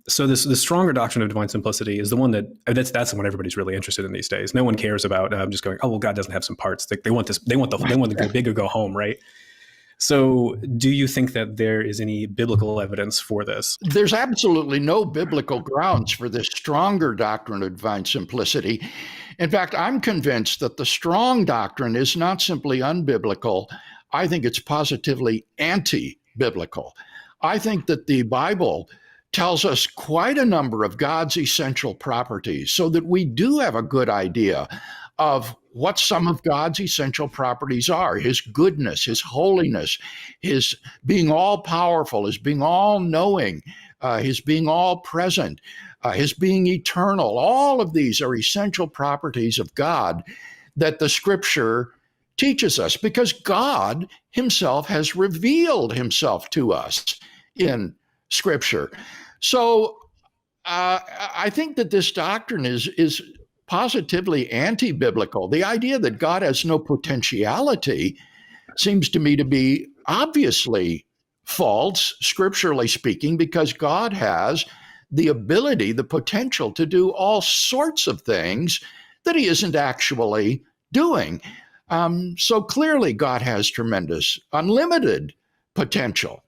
So this stronger doctrine of divine simplicity is the one that's the one everybody's really interested in these days. No one cares about just going, oh well, God doesn't have some parts. They want this. They want the go big or go home, right? So, do you think that there is any biblical evidence for this? There's absolutely no biblical grounds for this stronger doctrine of divine simplicity. In fact, I'm convinced that the strong doctrine is not simply unbiblical. I think it's positively anti-biblical. I think that the Bible tells us quite a number of God's essential properties so that we do have a good idea of what some of God's essential properties are: his goodness, his holiness, his being all powerful, his being all knowing, his being all present, his being eternal. All of these are essential properties of God that the scripture teaches us because God himself has revealed himself to us in scripture. So I think that this doctrine is positively anti-biblical. The idea that God has no potentiality seems to me to be obviously false, scripturally speaking, because God has the ability, the potential to do all sorts of things that he isn't actually doing. So clearly God has tremendous, unlimited potential.